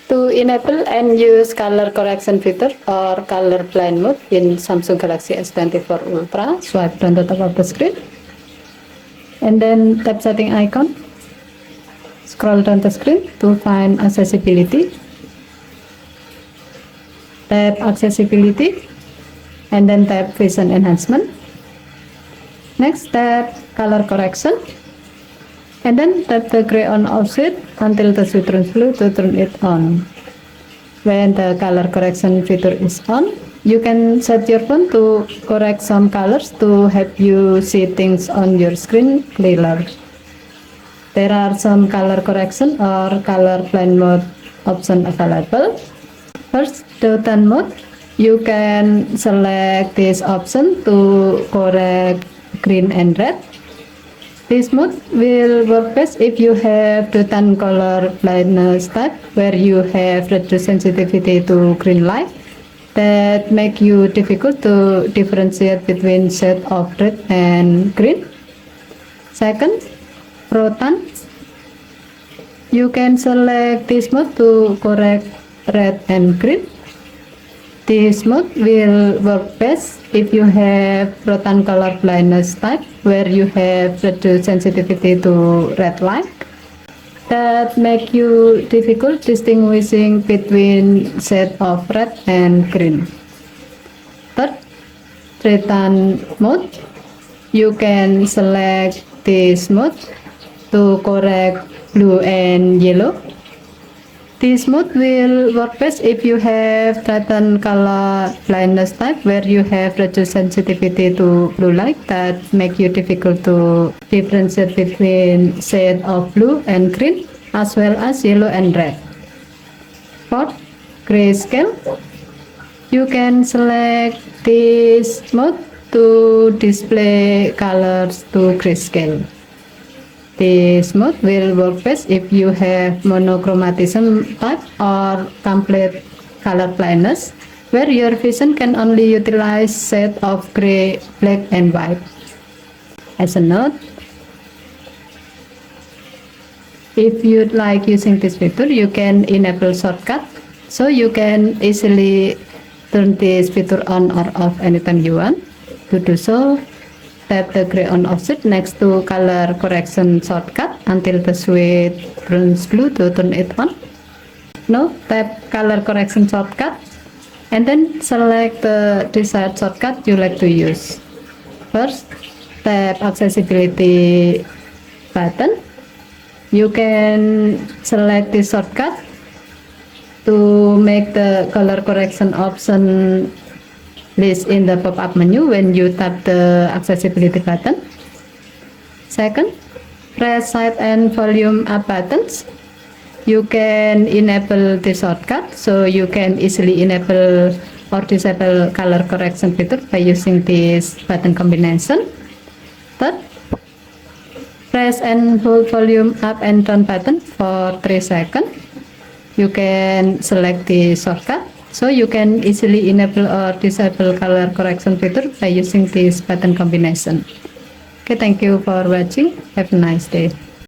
To enable and use color correction feature or color blind mode in Samsung Galaxy S24 Ultra, swipe down the top of the screen and then tap setting icon. Scroll down the screen to find accessibility. Tap accessibility and then tap vision enhancement. Next, tap color correction and then tap the gray on offset until the switch turns blue to turn it on. When the color correction feature is on, you can set your phone to correct some colors to help you see things on your screen clearer. There are some color correction or color blind mode option available. First, the tone mode. You can select this option to correct green and red. This mode will work best if you have the tone color blindness type where you have reduced sensitivity to green light that make you difficult to differentiate between shade of red and green. Second, Pro Tone. You can select this mode to correct red and green. This mode will work best if you have Pro-Tone color blindness type where you have reduced sensitivity to red light that make you difficult distinguishing between shade of red and green. Third, Tone mode. You can select this mode to correct blue and yellow. This mode will work best if you have Tone color blindness type where you have reduced sensitivity to blue light that make you difficult to differentiate between shade of blue and green as well as yellow and red. Fourth, Grayscale. You can select this mode to display colors to grayscale. This mode will work best if you have monochromatism type or complete color blindness, where your vision can only utilize shade of gray, black, and white. As a note, if you'd like using this feature, you can enable shortcut, so you can easily turn this feature on or off anytime you want. To do so, tap the gray on offset next to color correction shortcut until the switch turns blue to turn it on. Now tap color correction shortcut and then select the desired shortcut you like to use. First, tap accessibility button. You can select this shortcut to make the color correction option list in the pop-up menu when you tap the accessibility button. Second, press side and volume up buttons. You can enable this shortcut so you can easily enable or disable color correction feature by using this button combination. Third, press and hold volume up and down button for 3 seconds. You can select the shortcut so you can easily enable or disable color correction feature by using this button combination. Okay, thank you for watching. Have a nice day.